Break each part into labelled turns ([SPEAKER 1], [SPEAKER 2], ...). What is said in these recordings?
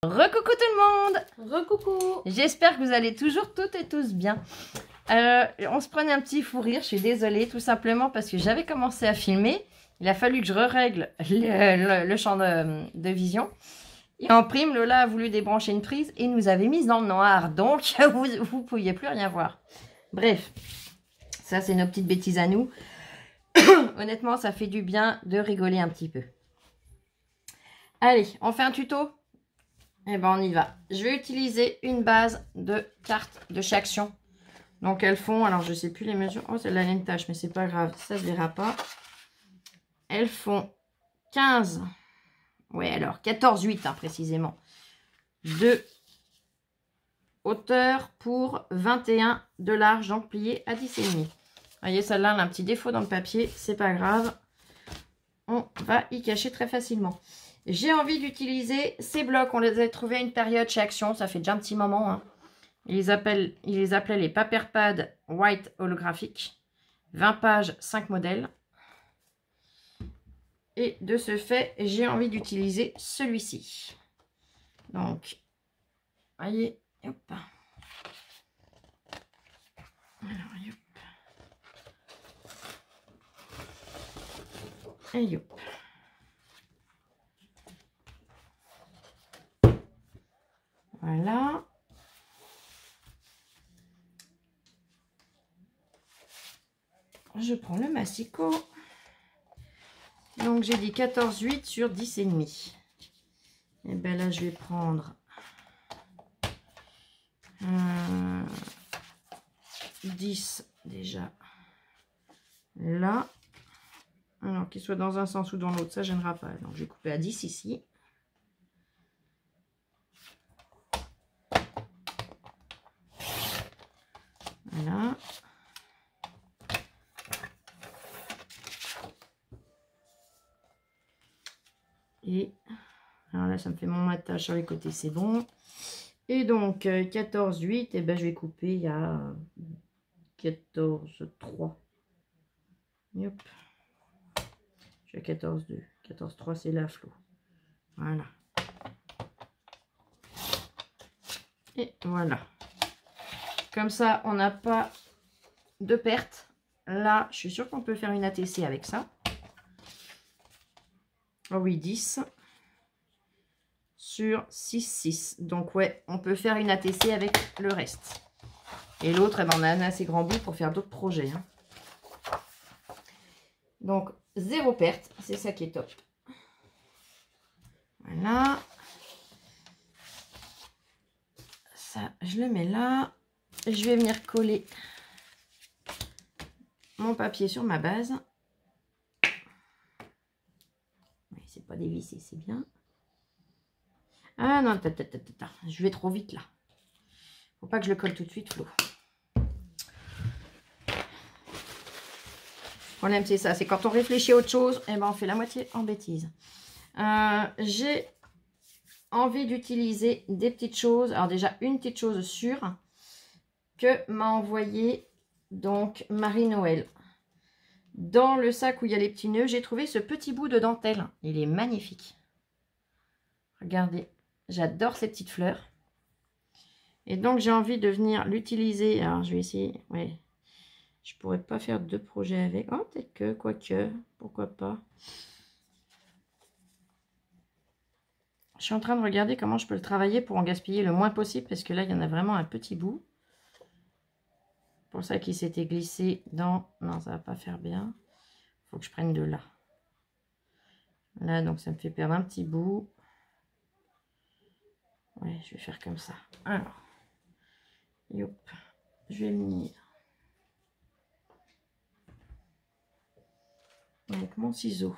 [SPEAKER 1] Recoucou tout le monde.
[SPEAKER 2] Recoucou.
[SPEAKER 1] J'espère que vous allez toujours toutes et tous bien. On se prenait un petit fou rire, je suis désolée, tout simplement parce que j'avais commencé à filmer. Il a fallu que je règle le champ de vision. Et en prime, Lola a voulu débrancher une prise et nous avait mise dans le noir. Donc, vous ne pouviez plus rien voir. Bref, ça c'est nos petites bêtises à nous. Honnêtement, ça fait du bien de rigoler un petit peu. Allez, on fait un tuto? Eh ben, on y va. Je vais utiliser une base de cartes de chez Action. Donc, elles font, alors je ne sais plus les mesures. Oh, c'est de la laine tache, mais c'est pas grave, ça se verra pas. Elles font 15, ouais, alors 14,8 hein, précisément, de hauteur pour 21 de large, donc plié à 10,5. Vous voyez, celle-là, elle a un petit défaut dans le papier, c'est pas grave. On va y cacher très facilement. J'ai envie d'utiliser ces blocs. On les a trouvés à une période chez Action. Ça fait déjà un petit moment. Hein. Ils les appelaient les Paper Pad White holographiques. 20 pages, 5 modèles. Et de ce fait, j'ai envie d'utiliser celui-ci. Donc, voyez, hop. Alors, hop. Et hop. Voilà. Je prends le massicot. Donc, j'ai dit 14,8 sur 10,5. Et bien là, je vais prendre 10 déjà. Là. Alors, qu'il soit dans un sens ou dans l'autre, ça ne gênera pas. Donc, je vais couper à 10 ici. Voilà. Et alors là, ça me fait mon matage sur les côtés, c'est bon. Et donc, 14,8, et ben je vais couper, il y a 14,3. Hop. Je suis à 14,2. 14,3, c'est la flot. Voilà. Et voilà. Comme ça, on n'a pas de perte. Là, je suis sûre qu'on peut faire une ATC avec ça. Oh oui, 10 sur 6,6. Donc, ouais, on peut faire une ATC avec le reste. Et l'autre, eh ben, on a un assez grand bout pour faire d'autres projets. Hein. Donc, zéro perte. C'est ça qui est top. Voilà. Ça, je le mets là. Je vais venir coller mon papier sur ma base. Oui, c'est pas dévissé, c'est bien. Ah non, je vais trop vite là. Faut pas que je le colle tout de suite, Flo. Le problème, c'est ça. C'est quand on réfléchit à autre chose, et ben on fait la moitié en bêtise. J'ai envie d'utiliser des petites choses. Alors déjà, une petite chose sûre que m'a envoyé donc Marie-Noël. Dans le sac où il y a les petits nœuds, j'ai trouvé ce petit bout de dentelle. Il est magnifique. Regardez, j'adore ces petites fleurs. Et donc, j'ai envie de venir l'utiliser. Alors, je vais essayer. Ouais, je pourrais pas faire deux projets avec. Oh, peut-être que, quoique, pourquoi pas. Je suis en train de regarder comment je peux le travailler pour en gaspiller le moins possible. Parce que là, il y en a vraiment un petit bout. Pour ça qu'il s'était glissé dans... Non, ça va pas faire bien. Il faut que je prenne de là. Là, donc, ça me fait perdre un petit bout. Ouais, je vais faire comme ça. Alors, yop, je vais venir avec mon ciseau.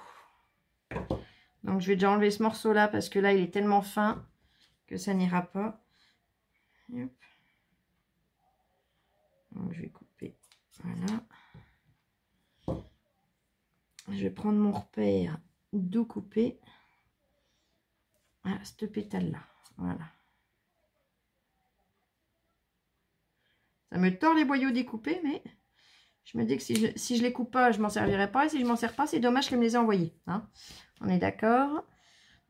[SPEAKER 1] Donc, je vais déjà enlever ce morceau-là parce que là, il est tellement fin que ça n'ira pas. Yop. Donc, je vais couper. Voilà. Je vais prendre mon repère d'où couper. Ah, ce pétale-là. Voilà. Ça me tord les boyaux découpés, mais je me dis que si je les coupe pas, je m'en servirai pas. Et si je m'en sers pas, c'est dommage qu'elle me les ait envoyés. Hein. On est d'accord.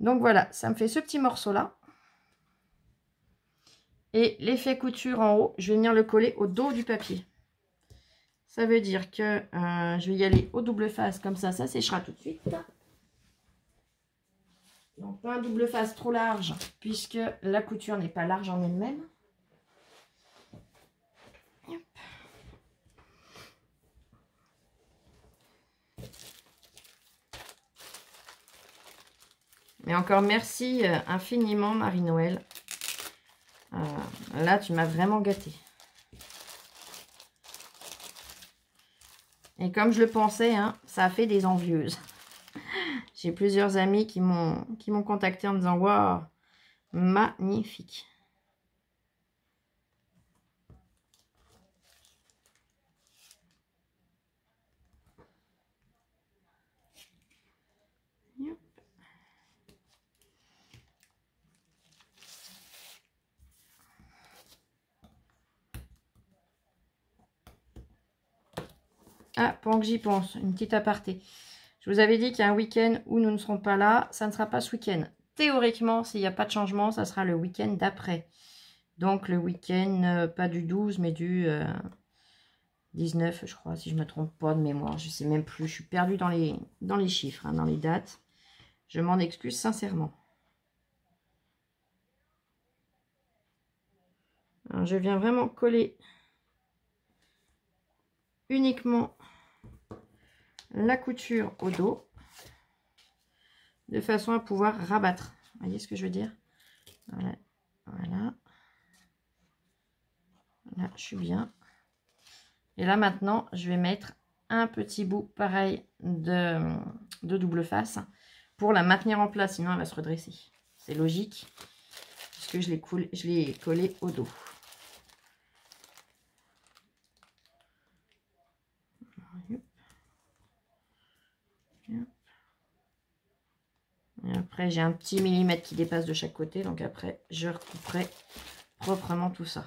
[SPEAKER 1] Donc voilà, ça me fait ce petit morceau-là. Et l'effet couture en haut, je vais venir le coller au dos du papier. Ça veut dire que je vais y aller au double face, comme ça séchera tout de suite. Donc pas un double face trop large, puisque la couture n'est pas large en elle-même. Mais encore merci infiniment Marie-Noël. Là, tu m'as vraiment gâtée. Et comme je le pensais, hein, ça a fait des envieuses. J'ai plusieurs amis qui m'ont contacté en me disant « Waouh, magnifique !» Ah, pendant que j'y pense, une petite aparté. Je vous avais dit qu'il y a un week-end où nous ne serons pas là. Ça ne sera pas ce week-end. Théoriquement, s'il n'y a pas de changement, ça sera le week-end d'après. Donc le week-end, pas du 12, mais du 19, je crois, si je ne me trompe pas de mémoire. Je ne sais même plus. Je suis perdue dans les chiffres, hein, dans les dates. Je m'en excuse sincèrement. Alors, je viens vraiment coller uniquement la couture au dos de façon à pouvoir rabattre. Vous voyez ce que je veux dire? Voilà. Voilà. Là, je suis bien. Et là, maintenant, je vais mettre un petit bout pareil de double face pour la maintenir en place. Sinon, elle va se redresser. C'est logique puisque je l'ai collé au dos. Et après, j'ai un petit millimètre qui dépasse de chaque côté. Donc après, je recouperai proprement tout ça.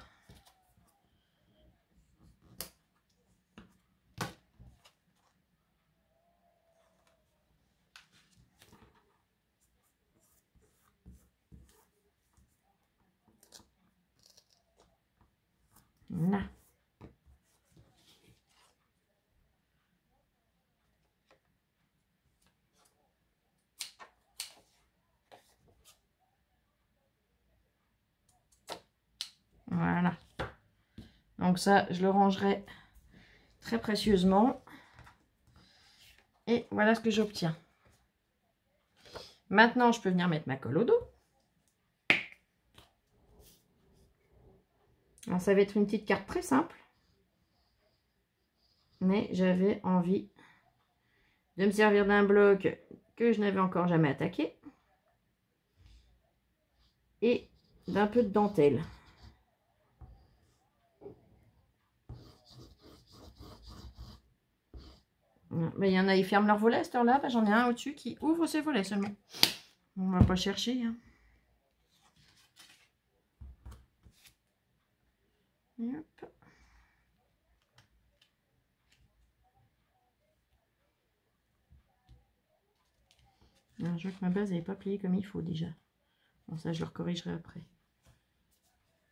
[SPEAKER 1] Là. Voilà. Donc ça, je le rangerai très précieusement. Et voilà ce que j'obtiens. Maintenant, je peux venir mettre ma colle au dos. Alors, ça va être une petite carte très simple. Mais j'avais envie de me servir d'un bloc que je n'avais encore jamais attaqué. Et d'un peu de dentelle. Ben, il y en a, ils ferment leurs volets à cette heure-là. Ben, j'en ai un au-dessus qui ouvre ses volets seulement. On va pas chercher. Hein. Hop. Alors, je vois que ma base n'est pas pliée comme il faut déjà. Bon, ça, je le corrigerai après.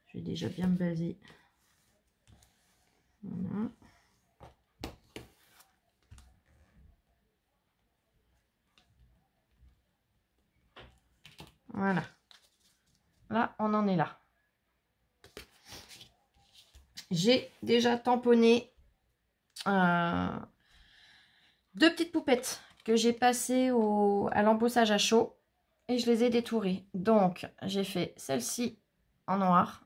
[SPEAKER 1] Je vais déjà bien me baser. Voilà. Voilà. Là, on en est là. J'ai déjà tamponné 2 petites poupettes que j'ai passées à l'embossage à chaud et je les ai détourées. Donc, j'ai fait celle-ci en noir,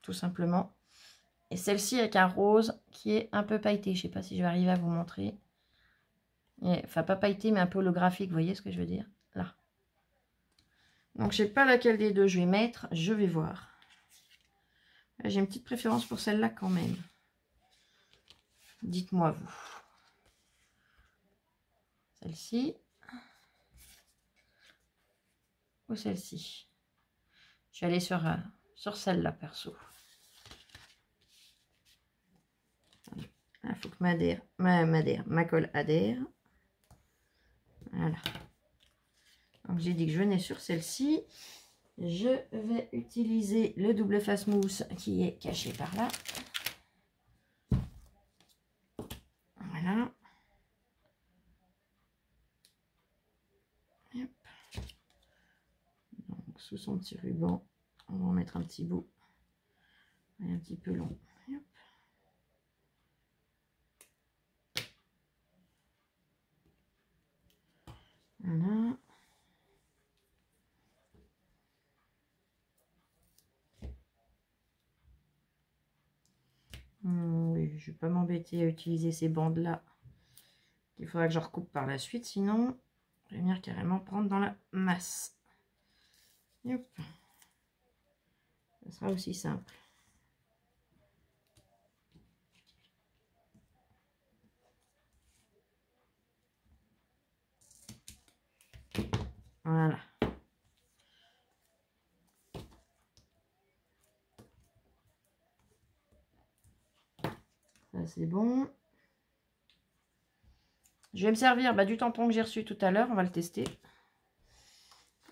[SPEAKER 1] tout simplement, et celle-ci avec un rose qui est un peu pailleté. Je ne sais pas si je vais arriver à vous montrer. Enfin, pas pailleté, mais un peu holographique, vous voyez ce que je veux dire? Là. Donc, je ne sais pas laquelle des deux je vais mettre, je vais voir. J'ai une petite préférence pour celle-là quand même. Dites-moi vous. Celle-ci. Ou celle-ci. Je vais aller sur celle-là, perso. Il faut que ma colle adhère. Voilà. Donc, j'ai dit que je venais sur celle-ci. Je vais utiliser le double face mousse qui est caché par là. Voilà. Hop. Donc, sous son petit ruban, on va en mettre un petit bout. Et un petit peu long. Hop. Voilà. Oui, je ne vais pas m'embêter à utiliser ces bandes-là. Il faudra que je recoupe par la suite, sinon je vais venir carrément prendre dans la masse. Hop. Ça sera aussi simple. Voilà. Ça c'est bon. Je vais me servir du tampon que j'ai reçu tout à l'heure. On va le tester.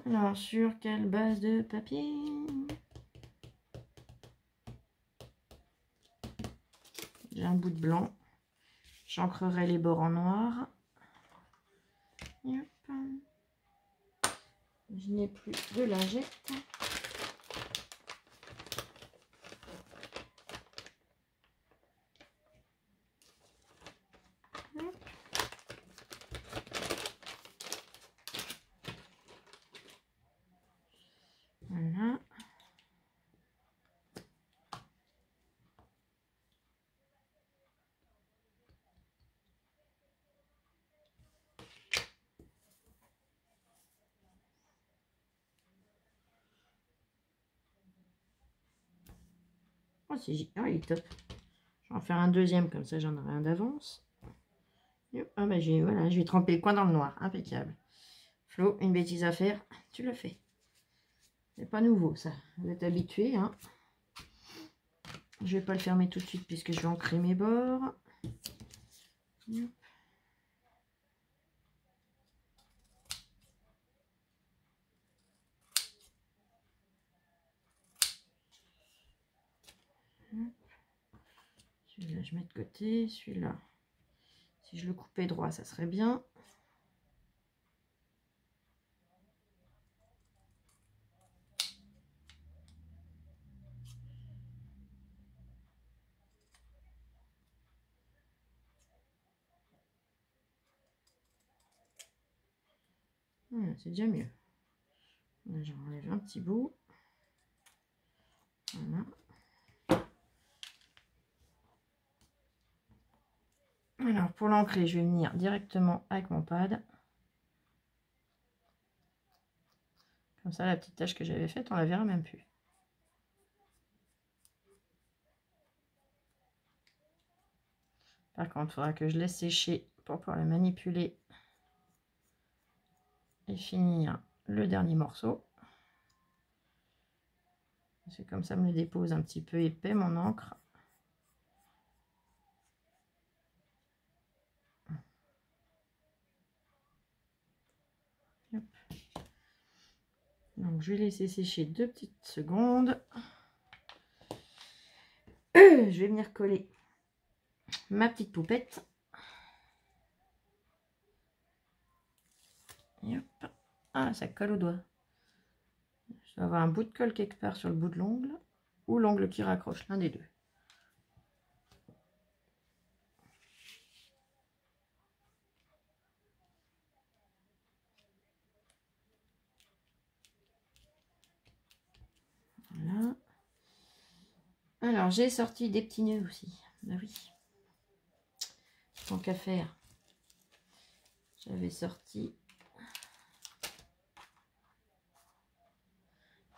[SPEAKER 1] Alors, sur quelle base de papier? J'ai un bout de blanc. J'ancrerai les bords en noir. Hop. Je n'ai plus de lingette. Voilà. Oh, il est top. Je vais en faire un deuxième, comme ça j'en aurai un d'avance. Ah voilà, je vais tremper le coin dans le noir. Impeccable. Flo, une bêtise à faire, tu le fais. C'est pas nouveau ça. Vous êtes habitués, hein. Je vais pas le fermer tout de suite puisque je vais ancrer mes bords. Hop. Celui-là, je mets de côté. Celui-là, si je le coupais droit, ça serait bien. Voilà, c'est déjà mieux. Là, j'enlève un petit bout. Voilà. Alors, pour l'ancrer, je vais venir directement avec mon pad. Comme ça, la petite tache que j'avais faite, on la verra même plus. Par contre, il faudra que je laisse sécher pour pouvoir le manipuler et finir le dernier morceau. C'est comme ça me le dépose un petit peu épais, mon encre. Hop. Donc, je vais laisser sécher 2 petites secondes. Je vais venir coller ma petite poupette. Et hop. Ah, ça colle au doigt. Je dois avoir un bout de colle quelque part sur le bout de l'ongle ou l'ongle qui raccroche, l'un des deux. Voilà. Alors, j'ai sorti des petits nœuds aussi. Bah oui. Tant qu'à faire. J'avais sorti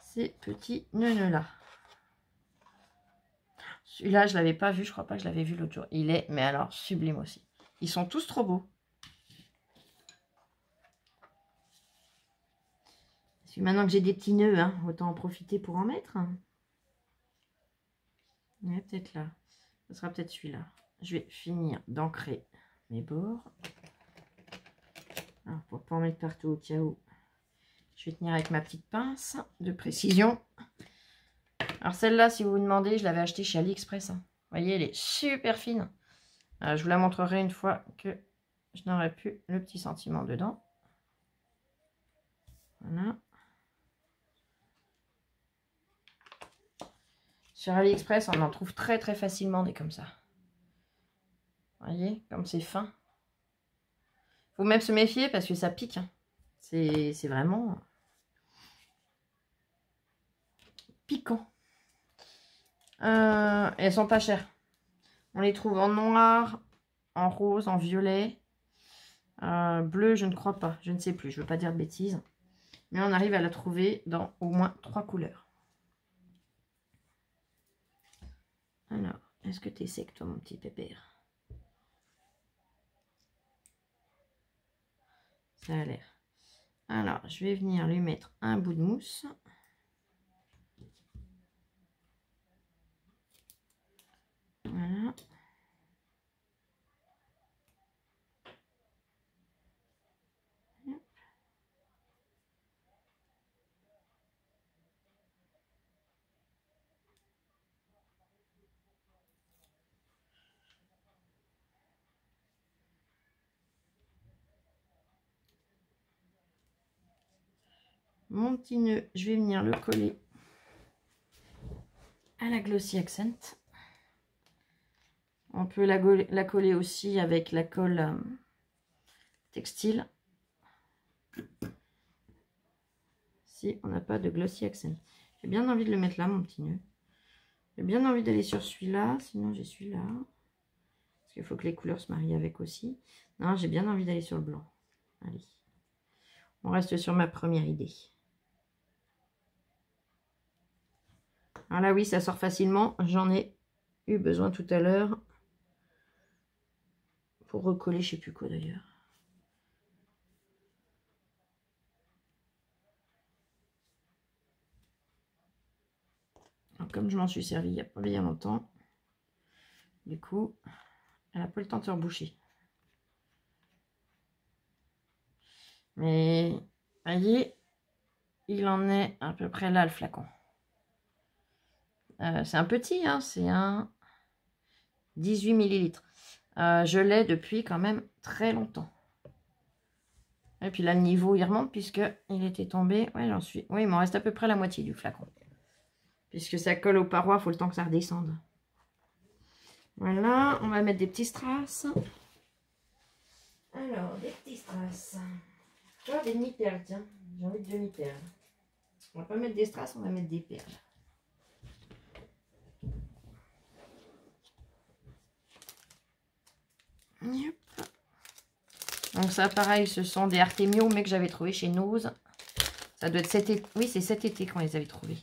[SPEAKER 1] ces petits nœuds là. Celui-là, je l'avais pas vu, je crois pas que je l'avais vu l'autre jour. Il est, mais alors, sublime aussi. Ils sont tous trop beaux. Puis maintenant que j'ai des petits nœuds, hein, autant en profiter pour en mettre. Ouais, peut-être là. Ce sera peut-être celui-là. Je vais finir d'ancrer mes bords. Alors, pour ne pas en mettre partout au cas où, Je vais tenir avec ma petite pince de précision. Alors celle-là, si vous vous demandez, je l'avais achetée chez AliExpress. Hein. Vous voyez, elle est super fine. Je vous la montrerai une fois que je n'aurai plus le petit sentiment dedans. Voilà. Sur AliExpress, on en trouve très très facilement des comme ça. Vous voyez, comme c'est fin. Faut même se méfier parce que ça pique. Hein. C'est vraiment piquant. Elles sont pas chères. On les trouve en noir, en rose, en violet. Bleu, je ne crois pas. Je ne sais plus. Je ne veux pas dire de bêtises. Mais on arrive à la trouver dans au moins 3 couleurs. Alors, est-ce que tu es sec, toi, mon petit pépère? Ça a l'air. Alors, je vais venir lui mettre un bout de mousse. Voilà. Mon petit nœud, je vais venir le coller à la Glossy Accent. On peut la coller aussi avec la colle textile. Si on n'a pas de Glossy Accent. J'ai bien envie de le mettre là, mon petit nœud. J'ai bien envie d'aller sur celui-là, sinon j'ai celui-là. Parce qu'il faut que les couleurs se marient avec aussi. Non, j'ai bien envie d'aller sur le blanc. Allez. On reste sur ma première idée. Alors là, oui, ça sort facilement. J'en ai eu besoin tout à l'heure. Pour recoller, je sais plus quoi d'ailleurs. Comme je m'en suis servi il n'y a pas bien longtemps, du coup, elle n'a pas le temps de se reboucher. Mais, voyez, il en est à peu près là, le flacon. C'est un petit, hein, c'est un 18 ml. Je l'ai depuis quand même très longtemps. Et puis là, le niveau, il remonte puisque il était tombé. Ouais, j'en suis. Oui, il m'en reste à peu près la moitié du flacon. Puisque ça colle aux parois, il faut le temps que ça redescende. Voilà, on va mettre des petits strass. Alors, des petits strass. Tu vois, des demi-perles, tiens. J'ai envie de demi-perles. On va pas mettre des strass, on va mettre des perles. Yep. Donc ça, pareil, ce sont des Artemio, mais que j'avais trouvé chez Nose. Ça doit être cet été. Oui, c'est cet été qu'on les avait trouvés.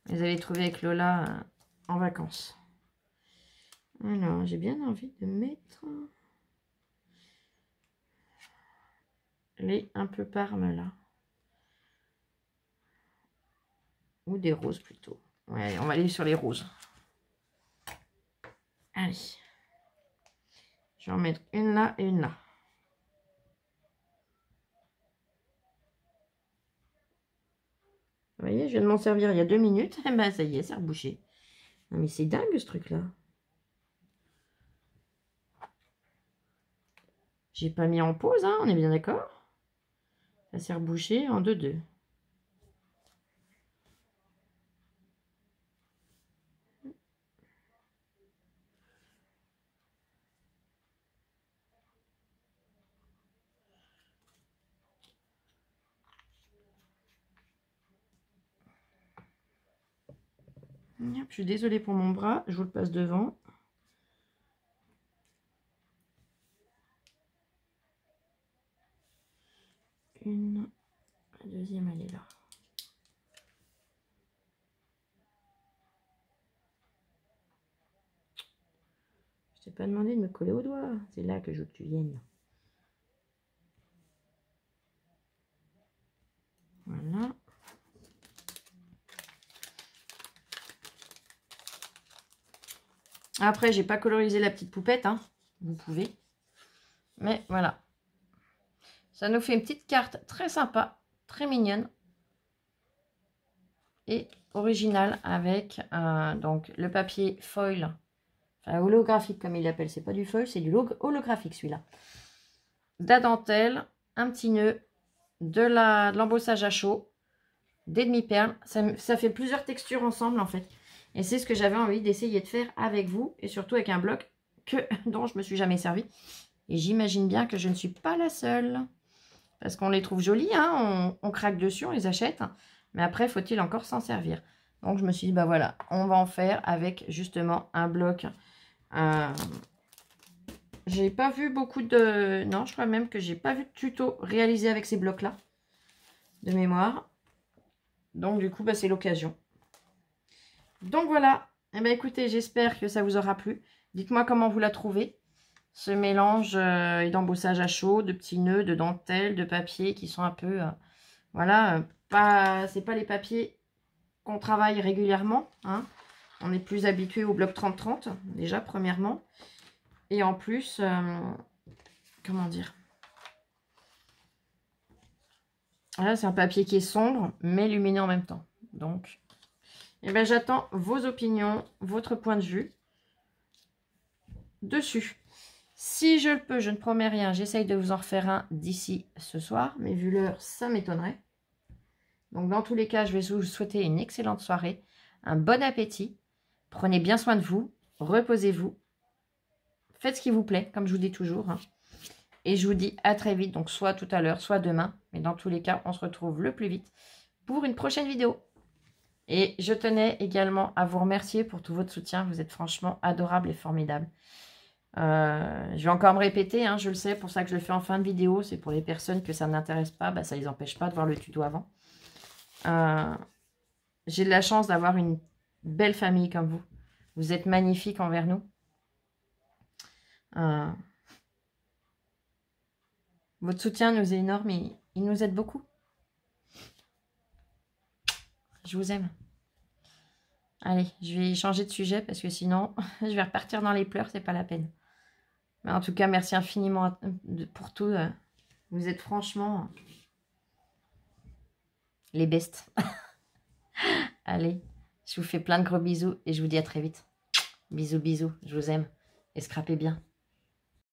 [SPEAKER 1] On les avait trouvés avec Lola en vacances. Alors, j'ai bien envie de mettre les un peu parmes là. Ou des roses plutôt. Ouais, on va aller sur les roses. Allez. Je vais en mettre une là et une là. Vous voyez, je viens de m'en servir il y a 2 minutes. Et ben ça y est, c'est rebouché. Non mais c'est dingue ce truc là. J'ai pas mis en pause, hein, on est bien d'accord. Ça s'est rebouché en 2-2. Je suis désolée pour mon bras, je vous le passe devant. Une, la deuxième elle est là. Je t'ai pas demandé de me coller au doigt, c'est là que je veux que tu viennes. Voilà. Après, j'ai pas colorisé la petite poupette, hein. Vous pouvez. Mais voilà. Ça nous fait une petite carte très sympa, très mignonne. Et originale avec donc le papier foil, enfin holographique comme il l'appelle. C'est pas du foil, c'est du holographique celui-là. De la dentelle, un petit nœud, de l'embossage à chaud, des demi-perles. Ça fait plusieurs textures ensemble en fait. Et c'est ce que j'avais envie d'essayer de faire avec vous. Et surtout avec un bloc dont je me suis jamais servi. Et j'imagine bien que je ne suis pas la seule. Parce qu'on les trouve jolis, hein, on craque dessus, on les achète. Mais après, faut-il encore s'en servir? Donc, je me suis dit, bah voilà, on va en faire avec justement un bloc. J'ai pas vu beaucoup de... Non, je crois même que j'ai pas vu de tuto réalisé avec ces blocs-là. De mémoire. Donc, du coup, bah, c'est l'occasion. Donc, voilà. Eh bien, écoutez, j'espère que ça vous aura plu. Dites-moi comment vous la trouvez. Ce mélange d'embossage à chaud, de petits nœuds, de dentelle, de papier qui sont un peu... voilà, c'est pas les papiers qu'on travaille régulièrement. Hein. On est plus habitué au bloc 30-30, déjà, premièrement. Et en plus, comment dire? Là, c'est un papier qui est sombre, mais lumineux en même temps. Donc, eh ben, j'attends vos opinions, votre point de vue dessus. Si je le peux, je ne promets rien, j'essaye de vous en refaire un d'ici ce soir. Mais vu l'heure, ça m'étonnerait. Donc, dans tous les cas, je vais vous souhaiter une excellente soirée, un bon appétit. Prenez bien soin de vous, reposez-vous. Faites ce qui vous plaît, comme je vous dis toujours. Hein. Et je vous dis à très vite, donc soit tout à l'heure, soit demain. Mais dans tous les cas, on se retrouve le plus vite pour une prochaine vidéo. Et je tenais également à vous remercier pour tout votre soutien. Vous êtes franchement adorables et formidables. Je vais encore me répéter, hein, je le sais, pour ça que je le fais en fin de vidéo. C'est pour les personnes que ça n'intéresse pas, bah, ça ne les empêche pas de voir le tuto avant. J'ai de la chance d'avoir une belle famille comme vous. Vous êtes magnifiques envers nous. Votre soutien nous est énorme et il nous aide beaucoup. Je vous aime. Allez, je vais changer de sujet parce que sinon, je vais repartir dans les pleurs, c'est pas la peine. Mais en tout cas, merci infiniment pour tout. Vous êtes franchement les bestes. Allez, je vous fais plein de gros bisous et je vous dis à très vite. Bisous, bisous, je vous aime. Et scrapez bien.